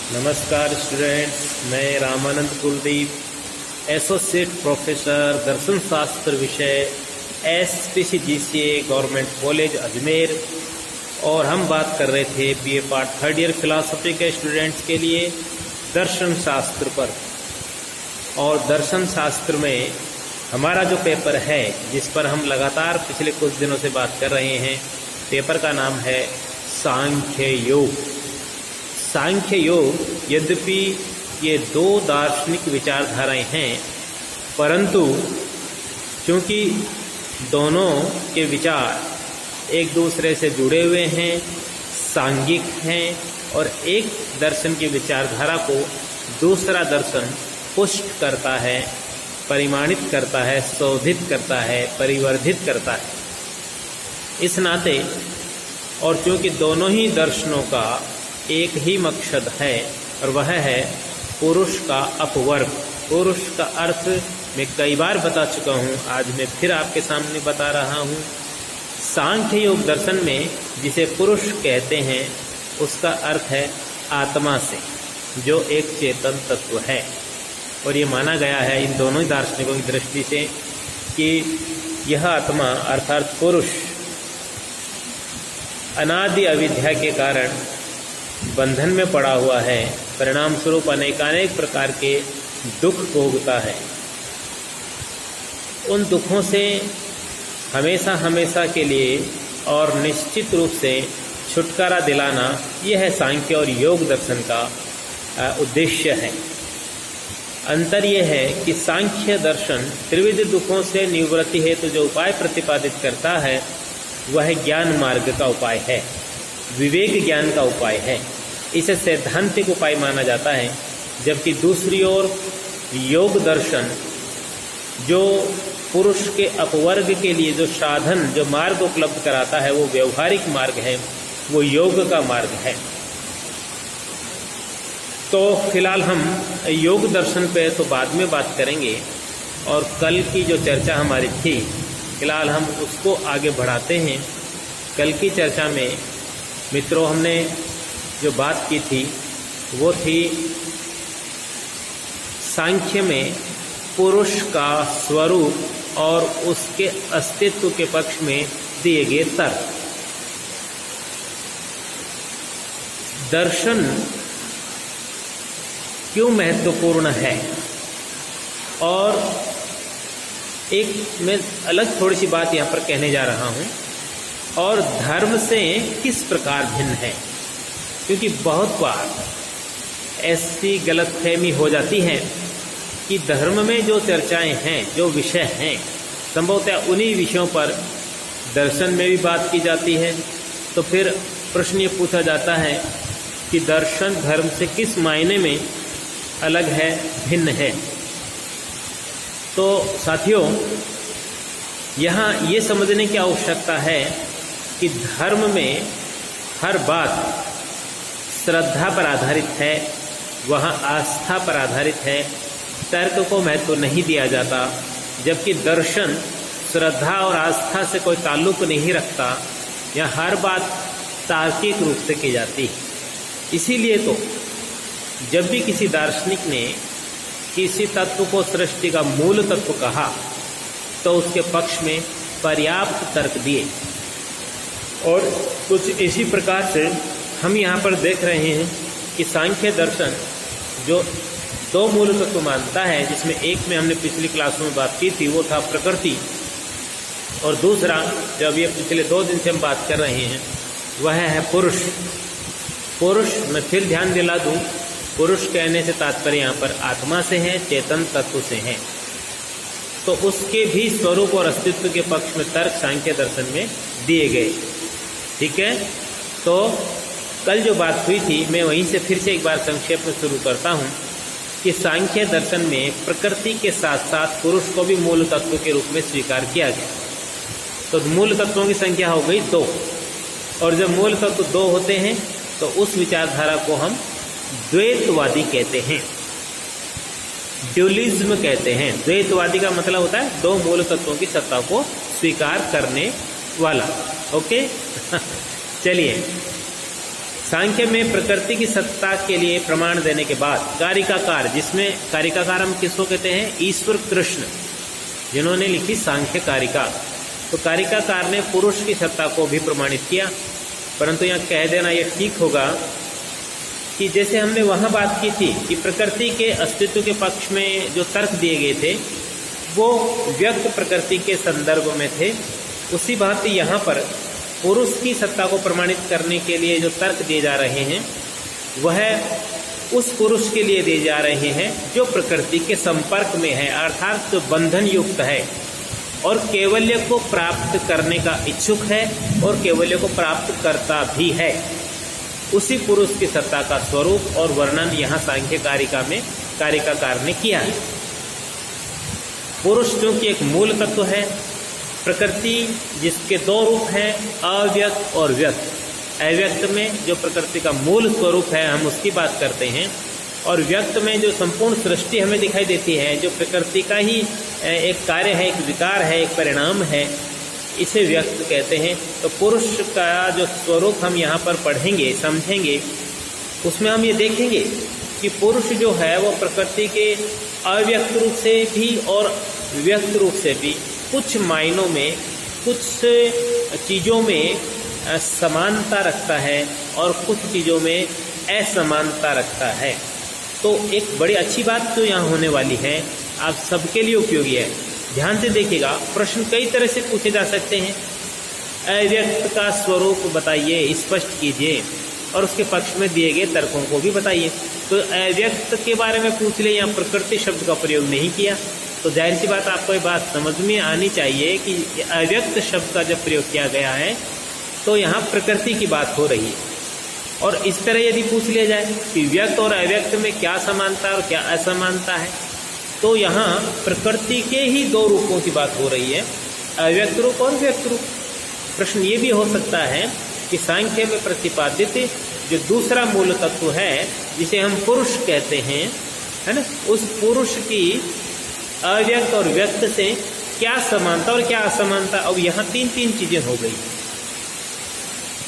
नमस्कार स्टूडेंट्स, मैं Ramanand Kuldeep, associate professor दर्शन शास्त्र विषय SPCGCA गवर्नमेंट कॉलेज अजमेर। और हम बात कर रहे थे BA part third year philosophy के स्टूडेंट्स के लिए दर्शन शास्त्र पर। और दर्शन शास्त्र में हमारा जो पेपर है, जिस पर हम लगातार पिछले कुछ दिनों से बात कर रहे हैं, पेपर का नाम है सांख्य योग। सांख्य योग, यद्यपि ये दो दार्शनिक विचारधाराएं हैं, परंतु क्योंकि दोनों के विचार एक दूसरे से जुड़े हुए हैं, सांघिक हैं, और एक दर्शन की विचारधारा को दूसरा दर्शन पुष्ट करता है, परिमाणित करता है, शोधित करता है, परिवर्धित करता है। इस नाते और क्योंकि दोनों ही दर्शनों का एक ही मकसद है, और वह है पुरुष का अपवर्ग। पुरुष का अर्थ मैं कई बार बता चुका हूँ, आज मैं फिर आपके सामने बता रहा हूँ। सांख्य योग दर्शन में जिसे पुरुष कहते हैं, उसका अर्थ है आत्मा से, जो एक चेतन तत्व है। और ये माना गया है इन दोनों ही दार्शनिकों की दृष्टि से कि यह आत्मा अर्थात पुरुष अनादि अविद्या के कारण बंधन में पड़ा हुआ है, परिणाम स्वरूप अनेकानेक प्रकार के दुख भोगता है। उन दुखों से हमेशा हमेशा के लिए और निश्चित रूप से छुटकारा दिलाना, यह है सांख्य और योग दर्शन का उद्देश्य है। अंतर यह है कि सांख्य दर्शन त्रिविध दुखों से निवृत्ति हेतु जो उपाय प्रतिपादित करता है, वह ज्ञान मार्ग का उपाय है, विवेक ज्ञान का उपाय है। इसे सैद्धांतिक उपाय माना जाता है। जबकि दूसरी ओर योग दर्शन जो पुरुष के अपवर्ग के लिए जो साधन, जो मार्ग उपलब्ध कराता है, वो व्यवहारिक मार्ग है, वो योग का मार्ग है। तो फिलहाल हम योग दर्शन पे तो बाद में बात करेंगे, और कल की जो चर्चा हमारी थी, फिलहाल हम उसको आगे बढ़ाते हैं। कल की चर्चा में मित्रों हमने जो बात की थी वो थी सांख्य में पुरुष का स्वरूप और उसके अस्तित्व के पक्ष में दिए गए तर्क। दर्शन क्यों महत्वपूर्ण है, और एक मैं अलग थोड़ी सी बात यहाँ पर कहने जा रहा हूँ, और धर्म से किस प्रकार भिन्न है। क्योंकि बहुत बार ऐसी गलतफहमी हो जाती है कि धर्म में जो चर्चाएं हैं, जो विषय हैं, संभवतः उन्हीं विषयों पर दर्शन में भी बात की जाती है। तो फिर प्रश्न ये पूछा जाता है कि दर्शन धर्म से किस मायने में अलग है, भिन्न है। तो साथियों, यहाँ ये समझने की आवश्यकता है कि धर्म में हर बात श्रद्धा पर आधारित है, वहाँ आस्था पर आधारित है, तर्क को महत्व नहीं दिया जाता। जबकि दर्शन श्रद्धा और आस्था से कोई ताल्लुक नहीं रखता, यहाँ हर बात तार्किक रूप से की जाती है। इसीलिए तो जब भी किसी दार्शनिक ने किसी तत्व को सृष्टि का मूल तत्व कहा, तो उसके पक्ष में पर्याप्त तर्क दिए। और कुछ इसी प्रकार से हम यहाँ पर देख रहे हैं कि सांख्य दर्शन जो दो मूल तत्व मानता है, जिसमें एक में हमने पिछली क्लास में बात की थी, वो था प्रकृति, और दूसरा जब ये पिछले 2 दिन से हम बात कर रहे हैं, वह है पुरुष। पुरुष, मैं फिर ध्यान दिला दूँ, पुरुष कहने से तात्पर्य यहाँ पर आत्मा से है, चेतन तत्व से है। तो उसके भी स्वरूप और अस्तित्व के पक्ष में तर्क सांख्य दर्शन में दिए गए। ठीक है, तो कल जो बात हुई थी, मैं वहीं से फिर से एक बार संक्षेप में शुरू करता हूँ कि सांख्य दर्शन में प्रकृति के साथ साथ पुरुष को भी मूल तत्व के रूप में स्वीकार किया गया। तो मूल तत्वों की संख्या हो गई 2, और जब मूल तत्व 2 होते हैं तो उस विचारधारा को हम द्वैतवादी कहते हैं, ड्यूलिज्म कहते हैं। द्वैतवादी का मतलब होता है 2 मूल तत्वों की सत्ता को स्वीकार करने वाला। ओके चलिए, सांख्य में प्रकृति की सत्ता के लिए प्रमाण देने के बाद कारिकाकार, जिसमें कारिकाकार हम किसको कहते हैं? ईश्वर कृष्ण, जिन्होंने लिखी सांख्य कारिका। तो कारिकाकार ने पुरुष की सत्ता को भी प्रमाणित किया। परंतु यहाँ कह देना यह ठीक होगा कि जैसे हमने वहाँ बात की थी कि प्रकृति के अस्तित्व के पक्ष में जो तर्क दिए गए थे वो व्यक्त प्रकृति के संदर्भ में थे, उसी भांति यहाँ पर पुरुष की सत्ता को प्रमाणित करने के लिए जो तर्क दिए जा रहे हैं वह उस पुरुष के लिए दिए जा रहे हैं जो प्रकृति के संपर्क में है, अर्थात जो बंधन युक्त है और कैवल्य को प्राप्त करने का इच्छुक है और कैवल्य को प्राप्त करता भी है। उसी पुरुष की सत्ता का स्वरूप और वर्णन यहाँ सांख्य कारिका में कारिकाकार ने किया है। पुरुष जो कि एक मूल तत्व है, प्रकृति जिसके दो रूप हैं, अव्यक्त और व्यक्त। अव्यक्त में जो प्रकृति का मूल स्वरूप है हम उसकी बात करते हैं, और व्यक्त में जो संपूर्ण सृष्टि हमें दिखाई देती है, जो प्रकृति का ही एक कार्य है, एक विकार है, एक परिणाम है, इसे व्यक्त कहते हैं। तो पुरुष का जो स्वरूप हम यहाँ पर पढ़ेंगे, समझेंगे, उसमें हम ये देखेंगे कि पुरुष जो है वो प्रकृति के अव्यक्त रूप से भी और व्यक्त रूप से भी कुछ मायनों में, कुछ चीज़ों में समानता रखता है और कुछ चीज़ों में असमानता रखता है। तो एक बड़ी अच्छी बात जो यहाँ होने वाली है, आप सबके लिए उपयोगी है। ध्यान से देखिएगा, प्रश्न कई तरह से पूछे जा सकते हैं। अव्यक्त का स्वरूप बताइए, स्पष्ट कीजिए, और उसके पक्ष में दिए गए तर्कों को भी बताइए। तो अव्यक्त के बारे में पूछ ले, यहाँ प्रकृति शब्द का प्रयोग नहीं किया, तो जाहिर सी बात आपको ये बात समझ में आनी चाहिए कि अव्यक्त शब्द का जब प्रयोग किया गया है तो यहाँ प्रकृति की बात हो रही है। और इस तरह यदि पूछ लिया जाए कि व्यक्त और अव्यक्त में क्या समानता और क्या असमानता है, तो यहाँ प्रकृति के ही दो रूपों की बात हो रही है, अव्यक्त रूप और व्यक्त रूप। प्रश्न ये भी हो सकता है कि सांख्य में प्रतिपादित जो दूसरा मूल तत्व है जिसे हम पुरुष कहते हैं, है ना, उस पुरुष की अव्यक्त और व्यक्त से क्या समानता और क्या असमानता। अब यहाँ तीन चीजें हो गई।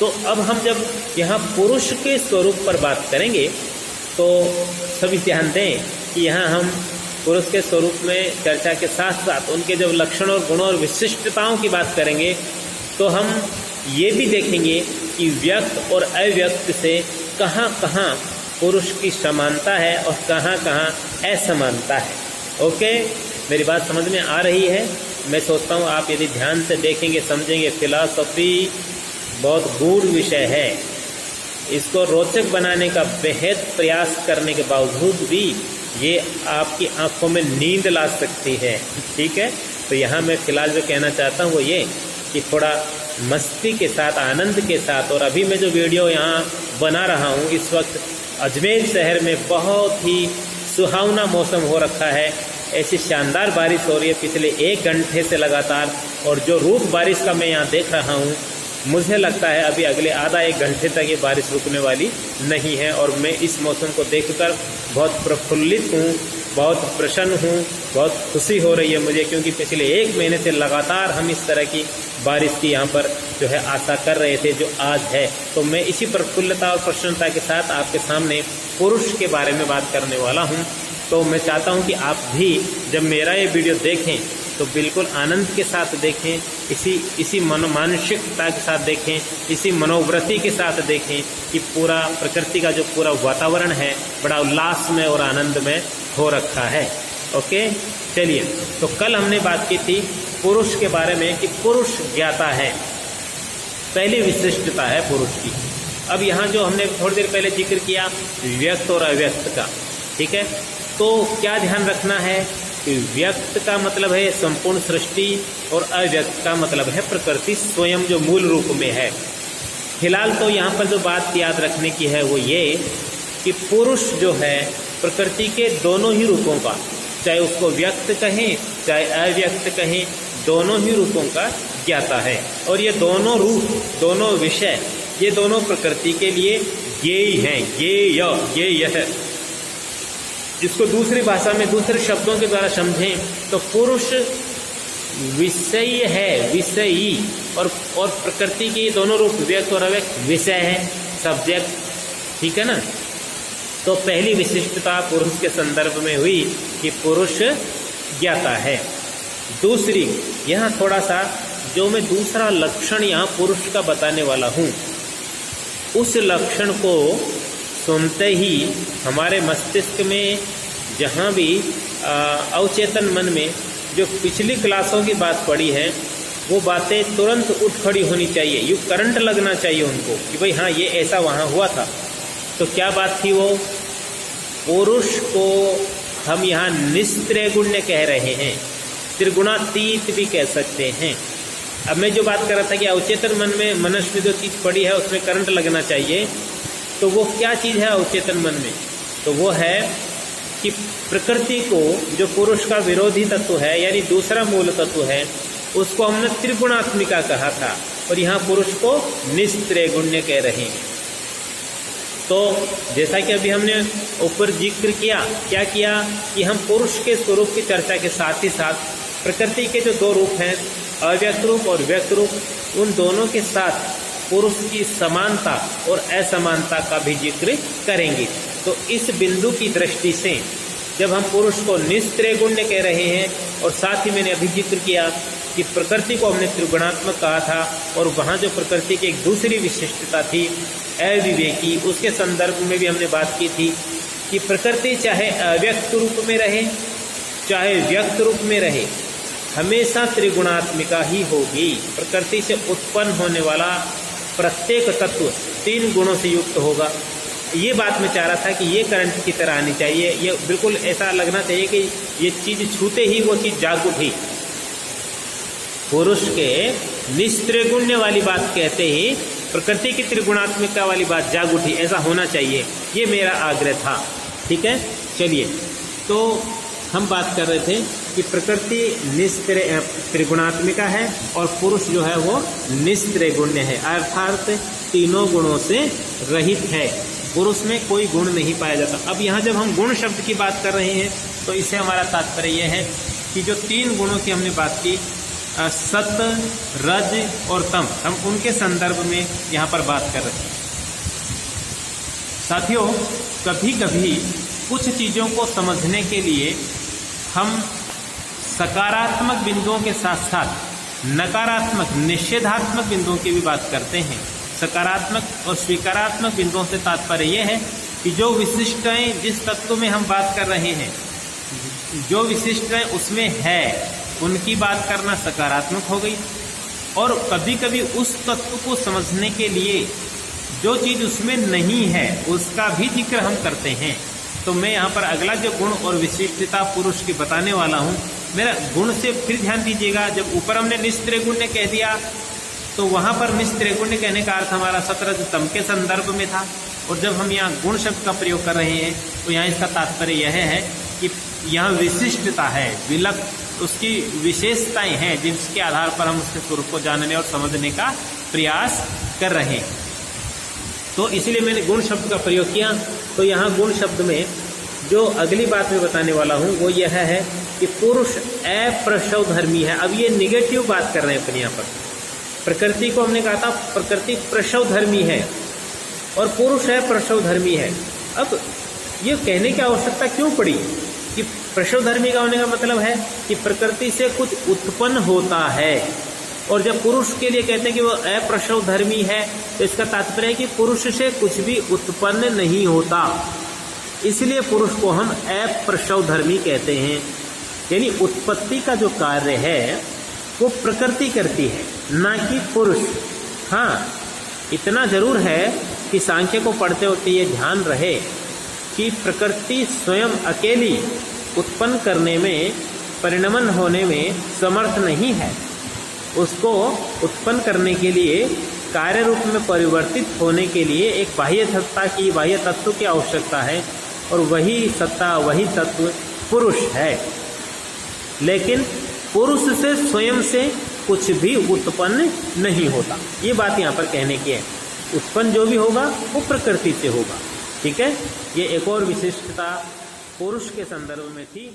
तो अब हम जब यहाँ पुरुष के स्वरूप पर बात करेंगे तो सभी ध्यान दें कि यहाँ हम पुरुष के स्वरूप में चर्चा के साथ साथ उनके जब लक्षण और गुणों और विशिष्टताओं की बात करेंगे तो हम ये भी देखेंगे कि व्यक्त और अव्यक्त से कहाँ कहाँ पुरुष की समानता है और कहाँ कहाँ असमानता है। ओके, मेरी बात समझ में आ रही है? मैं सोचता हूँ आप यदि ध्यान से देखेंगे, समझेंगे। फिलॉसफी बहुत गूढ़ विषय है, इसको रोचक बनाने का बेहद प्रयास करने के बावजूद भी ये आपकी आंखों में नींद ला सकती है। ठीक है, तो यहाँ मैं फिलहाल जो कहना चाहता हूँ वो ये कि थोड़ा मस्ती के साथ, आनंद के साथ, और अभी मैं जो वीडियो यहाँ बना रहा हूँ इस वक्त अजमेर शहर में बहुत ही सुहावना मौसम हो रखा है। ऐसी शानदार बारिश हो रही है पिछले 1 घंटे से लगातार, और जो रूप बारिश का मैं यहाँ देख रहा हूँ, मुझे लगता है अभी अगले आधा 1 घंटे तक ये बारिश रुकने वाली नहीं है। और मैं इस मौसम को देखकर बहुत प्रफुल्लित हूँ, बहुत प्रसन्न हूँ, बहुत खुशी हो रही है मुझे, क्योंकि पिछले 1 महीने से लगातार हम इस तरह की बारिश की यहाँ पर जो है आशा कर रहे थे, जो आज है। तो मैं इसी प्रफुल्लता और प्रसन्नता के साथ आपके सामने पुरुष के बारे में बात करने वाला हूँ। तो मैं चाहता हूँ कि आप भी जब मेरा ये वीडियो देखें तो बिल्कुल आनंद के साथ देखें, इसी मानसिकता के साथ देखें, इसी मनोवृत्ति के साथ देखें कि पूरा प्रकृति का जो पूरा वातावरण है बड़ा उल्लासमय और आनंदमय हो रखा है। ओके, चलिए, तो कल हमने बात की थी पुरुष के बारे में कि पुरुष ज्ञाता है, पहली विशिष्टता है पुरुष की। अब यहाँ जो हमने थोड़ी देर पहले जिक्र किया व्यक्त और अव्यक्त का, ठीक है, तो क्या ध्यान रखना है कि व्यक्त का मतलब है संपूर्ण सृष्टि और अव्यक्त का मतलब है प्रकृति स्वयं जो मूल रूप में है। फिलहाल तो यहाँ पर जो बात याद रखने की है वो ये कि पुरुष जो है प्रकृति के दोनों ही रूपों का, चाहे उसको व्यक्त कहें चाहे अव्यक्त कहें, दोनों ही रूपों का ज्ञाता है। और ये दोनों रूप, दोनों विषय, ये दोनों प्रकृति के लिए ज्ञेय हैं, ज्ञेय। इसको दूसरी भाषा में दूसरे शब्दों के द्वारा समझें तो पुरुष विषय है, विषयी, और प्रकृति के दोनों रूप व्यक्त और अव्यक्त विषय है, सब्जेक्ट, ठीक है ना। तो पहली विशिष्टता पुरुष के संदर्भ में हुई कि पुरुष ज्ञाता है। दूसरी, यहाँ थोड़ा सा जो मैं दूसरा लक्षण यहाँ पुरुष का बताने वाला हूँ, उस लक्षण को सुनते ही हमारे मस्तिष्क में जहाँ भी अवचेतन मन में जो पिछली क्लासों की बात पड़ी है वो बातें तुरंत उठ खड़ी होनी चाहिए, यूँ करंट लगना चाहिए उनको कि भाई हाँ ये ऐसा वहाँ हुआ था। तो क्या बात थी वो? पुरुष को हम यहाँ निस्त्रैगुण्य कह रहे हैं, त्रिगुणातीत भी कह सकते हैं। अब मैं जो बात कर रहा था कि अवचेतन मन में मनुष्य में जो चीज़ पड़ी है उसमें करंट लगना चाहिए, तो वो क्या चीज़ है अवचेतन मन में? तो वो है कि प्रकृति को, जो पुरुष का विरोधी तत्व है यानी दूसरा मूल तत्व है, उसको हमने त्रिगुणात्मिका कहा था और यहाँ पुरुष को निस्त्रैगुण्य कह रहे हैं। तो जैसा कि अभी हमने ऊपर जिक्र किया, क्या किया कि हम पुरुष के स्वरूप की चर्चा के साथ ही साथ प्रकृति के जो दो रूप हैं, अव्यक्त रूप और व्यक्त रूप, उन दोनों के साथ पुरुष की समानता और असमानता का भी जिक्र करेंगे। तो इस बिंदु की दृष्टि से जब हम पुरुष को निस्त्रैगुण्य कह रहे हैं, और साथ ही मैंने अभी जिक्र किया कि प्रकृति को हमने त्रिगुणात्मक कहा था, और वहाँ जो प्रकृति की एक दूसरी विशिष्टता थी अविवेकी, उसके संदर्भ में भी हमने बात की थी कि प्रकृति चाहे अव्यक्त रूप में रहे चाहे व्यक्त रूप में रहे, हमेशा त्रिगुणात्मिका ही होगी। प्रकृति से उत्पन्न होने वाला प्रत्येक तत्व 3 गुणों से युक्त होगा। ये बात मैं चाह रहा था कि ये करंट की तरह आनी चाहिए, ये बिल्कुल ऐसा लगना चाहिए कि ये चीज़ छूते ही वो चीज़ जाग उठी। पुरुष के निस्त्रैगुण्य वाली बात कहते ही प्रकृति की त्रिगुणात्मिका वाली बात जाग उठी, ऐसा होना चाहिए, ये मेरा आग्रह था। ठीक है, चलिए, तो हम बात कर रहे थे कि प्रकृति त्रिगुणात्मिका है और पुरुष जो है वो निस्त्रैगुण्य है, अर्थात तीनों गुणों से रहित है। पुरुष में कोई गुण नहीं पाया जाता। अब यहाँ जब हम गुण शब्द की बात कर रहे हैं तो इससे हमारा तात्पर्य यह है कि जो 3 गुणों की हमने बात की, सत, रज और तम, हम उनके संदर्भ में यहाँ पर बात कर रहे हैं। साथियों, कभी कभी कुछ चीज़ों को समझने के लिए हम सकारात्मक बिंदुओं के साथ साथ नकारात्मक निषेधात्मक बिंदुओं की भी बात करते हैं। सकारात्मक और स्वीकारात्मक बिंदुओं से तात्पर्य यह है कि जो विशिष्टताएं जिस तत्व में हम बात कर रहे हैं, जो विशिष्टताएं उसमें है, उनकी बात करना सकारात्मक हो गई। और कभी कभी उस तत्व को समझने के लिए जो चीज़ उसमें नहीं है उसका भी जिक्र हम करते हैं। तो मैं यहाँ पर अगला जो गुण और विशिष्टता पुरुष की बताने वाला हूँ, मेरा गुण से फिर ध्यान दीजिएगा। जब ऊपर हमने निस्त्रैगुण्य कह दिया तो वहाँ पर निस्त्रैगुण्य कहने का अर्थ हमारा सतरजतम के संदर्भ में था, और जब हम यहाँ गुण शब्द का प्रयोग कर रहे हैं तो यहाँ इसका तात्पर्य यह है कि यहाँ विशिष्टता है, उसकी विशेषताएं हैं जिसके आधार पर हम उसके स्वरूप को जानने और समझने का प्रयास कर रहे हैं। तो इसलिए मैंने गुण शब्द का प्रयोग किया। तो यहाँ गुण शब्द में जो अगली बात मैं बताने वाला हूँ वो यह है कि पुरुष अप्रसवधर्मी है। अब ये निगेटिव बात कर रहे हैं अपने यहाँ पर। प्रकृति को हमने कहा था प्रकृति प्रसवधर्मी है और पुरुष है प्रसवधर्मी है। अब ये कहने की आवश्यकता क्यों पड़ी कि प्रसवधर्मी का होने का मतलब है कि प्रकृति से कुछ उत्पन्न होता है, और जब पुरुष के लिए कहते हैं कि वो अप्रसवधर्मी है तो इसका तात्पर्य है कि पुरुष से कुछ भी उत्पन्न नहीं होता, इसलिए पुरुष को हम अप्रसवधर्मी कहते हैं। यानी उत्पत्ति का जो कार्य है वो प्रकृति करती है, ना कि पुरुष। हाँ, इतना जरूर है कि सांख्य को पढ़ते वक्त ये ध्यान रहे कि प्रकृति स्वयं अकेली उत्पन्न करने में, परिणमन होने में समर्थ नहीं है। उसको उत्पन्न करने के लिए, कार्य रूप में परिवर्तित होने के लिए एक बाह्य तत्व की आवश्यकता है, और वही सत्ता, वही तत्व पुरुष है। लेकिन पुरुष से स्वयं से कुछ भी उत्पन्न नहीं होता, ये बात यहाँ पर कहने की है। उत्पन्न जो भी होगा वो प्रकृति से होगा। ठीक है, ये एक और विशिष्टता पुरुष के संदर्भ में थी।